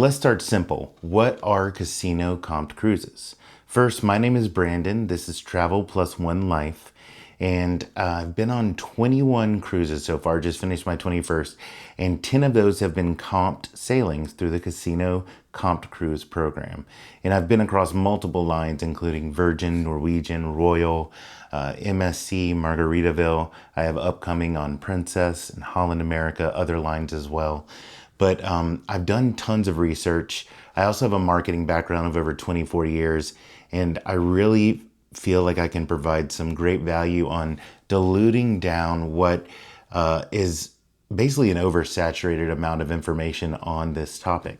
let's start simple. What are casino comped cruises? First, my name is Brandon. This is Travel Plus One Life. And I've been on 21 cruises so far, just finished my 21st. And 10 of those have been comped sailings through the Casino Comped Cruise program. And I've been across multiple lines, including Virgin, Norwegian, Royal, MSC, Margaritaville. I have upcoming on Princess and Holland America, other lines as well. But I've done tons of research. I also have a marketing background of over 24 years, and I really feel like I can provide some great value on diluting down what is basically an oversaturated amount of information on this topic.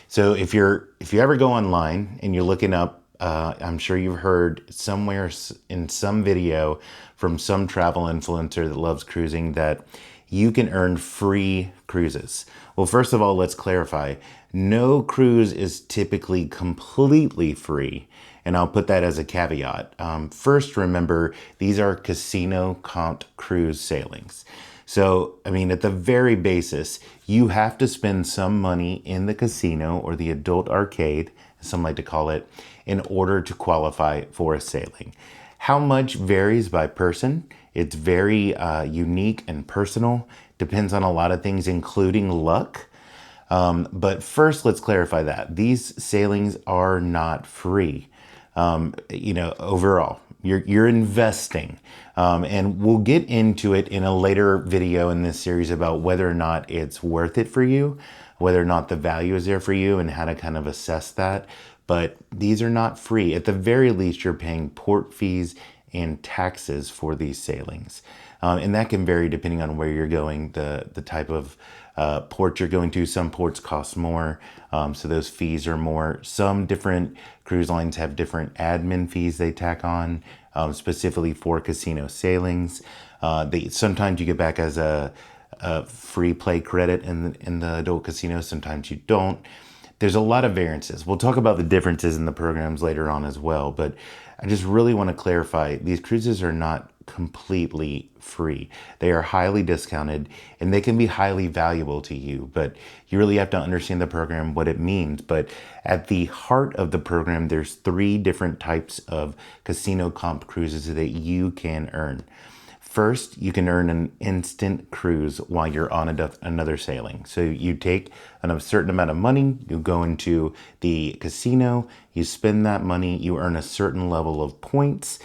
So if you ever go online and you're looking up, I'm sure you've heard somewhere in some video from some travel influencer that loves cruising that you can earn free cruises. Well, first of all, let's clarify. No cruise is typically completely free, and I'll put that as a caveat. First, remember, these are casino comped cruise sailings. So, I mean, at the very basis, you have to spend some money in the casino or the adult arcade, as some like to call it, in order to qualify for a sailing. How much varies by person. It's very unique and personal. Depends on a lot of things, including luck. But first, let's clarify that. These sailings are not free. Overall, you're investing. And we'll get into it in a later video in this series about whether or not it's worth it for you, whether or not the value is there for you, and how to kind of assess that. But these are not free. At the very least, you're paying port fees and taxes for these sailings. And that can vary depending on where you're going, the type of port you're going to. Some ports cost more, so those fees are more. Some different cruise lines have different admin fees they tack on, specifically for casino sailings. Sometimes you get back as a free play credit in the adult casino, sometimes you don't. There's a lot of variances. We'll talk about the differences in the programs later on as well, but I just really want to clarify, these cruises are not completely free. They are highly discounted, and they can be highly valuable to you, but you really have to understand the program, what it means. But at the heart of the program, there's 3 different types of casino comp cruises that you can earn. First, you can earn an instant cruise while you're on another sailing. So you take a certain amount of money, you go into the casino, you spend that money, you earn a certain level of points,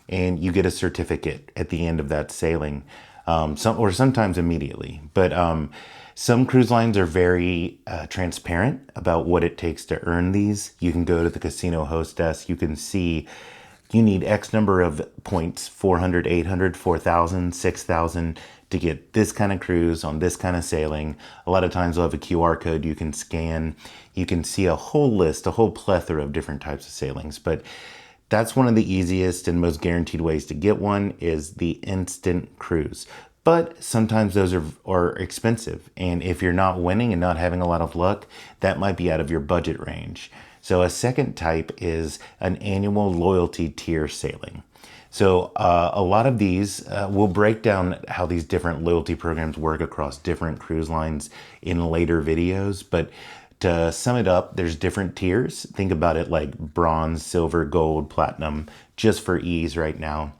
and you get a certificate at the end of that sailing, or sometimes immediately. But some cruise lines are very transparent about what it takes to earn these. You can go to the casino host desk, you can see you need X number of points, 400, 800, 4,000, 6,000 to get this kind of cruise on this kind of sailing. A lot of times they'll have a QR code you can scan. You can see a whole list, a whole plethora of different types of sailings. But that's one of the easiest and most guaranteed ways to get one is the instant cruise. But sometimes those are expensive. And if you're not winning and not having a lot of luck, that might be out of your budget range. So a second type is an annual loyalty tier sailing. So a lot of these, we'll break down how these different loyalty programs work across different cruise lines in later videos. But to sum it up, there's different tiers. Think about it like bronze, silver, gold, platinum, just for ease right now.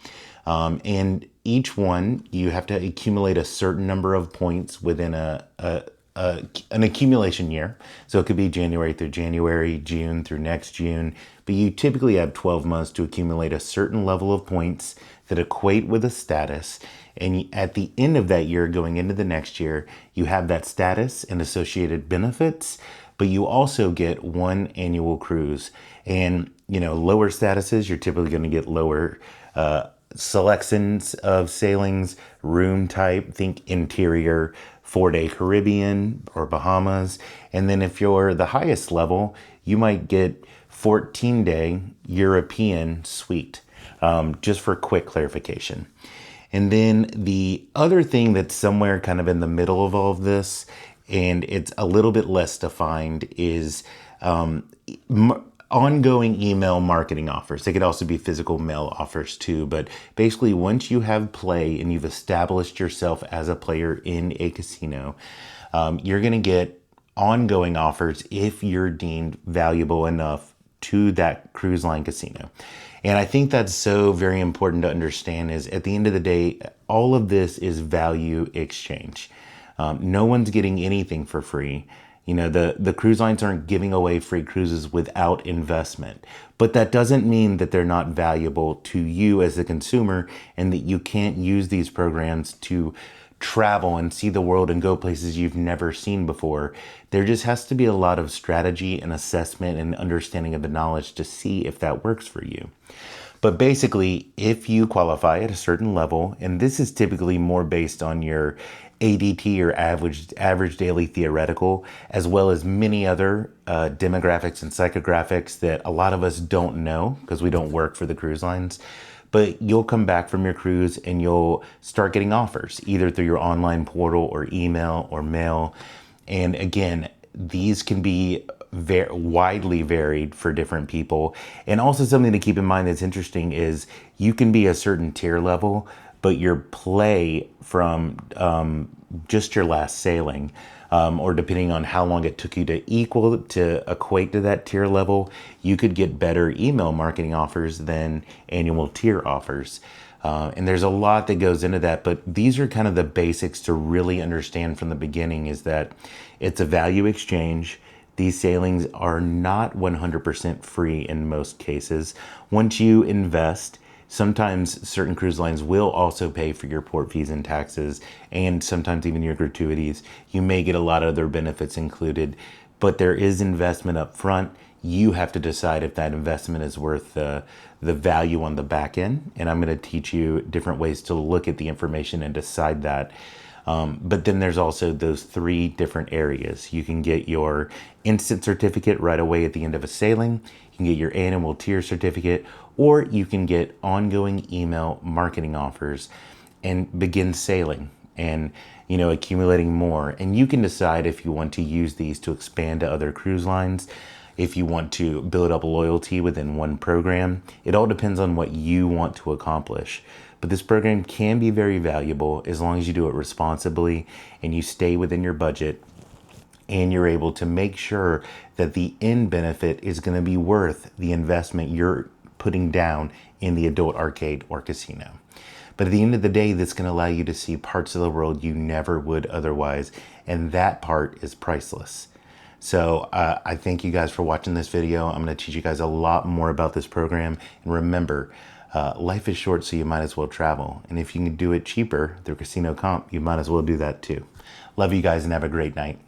And each one, you have to accumulate a certain number of points within an accumulation year. So it could be January through January, June through next June, but you typically have 12 months to accumulate a certain level of points that equate with a status. And at the end of that year, going into the next year, you have that status and associated benefits, but you also get one annual cruise. And, lower statuses, you're typically going to get lower selections of sailings, room type, think interior, 4-day Caribbean or Bahamas. And then if you're the highest level, you might get 14-day European suite, just for quick clarification. And then the other thing that's somewhere kind of in the middle of all of this, and it's a little bit less defined, is ongoing email marketing offers. They could also be physical mail offers too, but basically once you have play and you've established yourself as a player in a casino, you're going to get ongoing offers if you're deemed valuable enough to that cruise line casino. And I think that's so very important to understand is at the end of the day, all of this is value exchange. No one's getting anything for free. You know, the cruise lines aren't giving away free cruises without investment, but that doesn't mean that they're not valuable to you as a consumer and that you can't use these programs to travel and see the world and go places you've never seen before. There just has to be a lot of strategy and assessment and understanding of the knowledge to see if that works for you. But basically, if you qualify at a certain level, and this is typically more based on your ADT or average daily theoretical, as well as many other demographics and psychographics that a lot of us don't know because we don't work for the cruise lines. But you'll come back from your cruise and you'll start getting offers either through your online portal or email or mail. And again, these can be very widely varied for different people. And also something to keep in mind that's interesting is you can be a certain tier level, but your play from just your last sailing, or depending on how long it took you to equate to that tier level, you could get better email marketing offers than annual tier offers. And there's a lot that goes into that, but these are kind of the basics to really understand from the beginning is that it's a value exchange. These sailings are not 100% free in most cases. Once you invest, sometimes certain cruise lines will also pay for your port fees and taxes, and sometimes even your gratuities. You may get a lot of other benefits included, but there is investment up front. You have to decide if that investment is worth the value on the back end. And I'm going to teach you different ways to look at the information and decide that. But then there's also those three different areas. You can get your instant certificate right away at the end of a sailing. You can get your annual tier certificate, or you can get ongoing email marketing offers and begin sailing and, you know, accumulating more. And you can decide if you want to use these to expand to other cruise lines, if you want to build up loyalty within one program. It all depends on what you want to accomplish. But this program can be very valuable as long as you do it responsibly and you stay within your budget and you're able to make sure that the end benefit is going to be worth the investment you're putting down in the adult arcade or casino. But at the end of the day, that's going to allow you to see parts of the world you never would otherwise. And that part is priceless. So I thank you guys for watching this video. I'm going to teach you guys a lot more about this program. And remember, life is short, so you might as well travel. And if you can do it cheaper through Casino Comp, you might as well do that too. Love you guys and have a great night.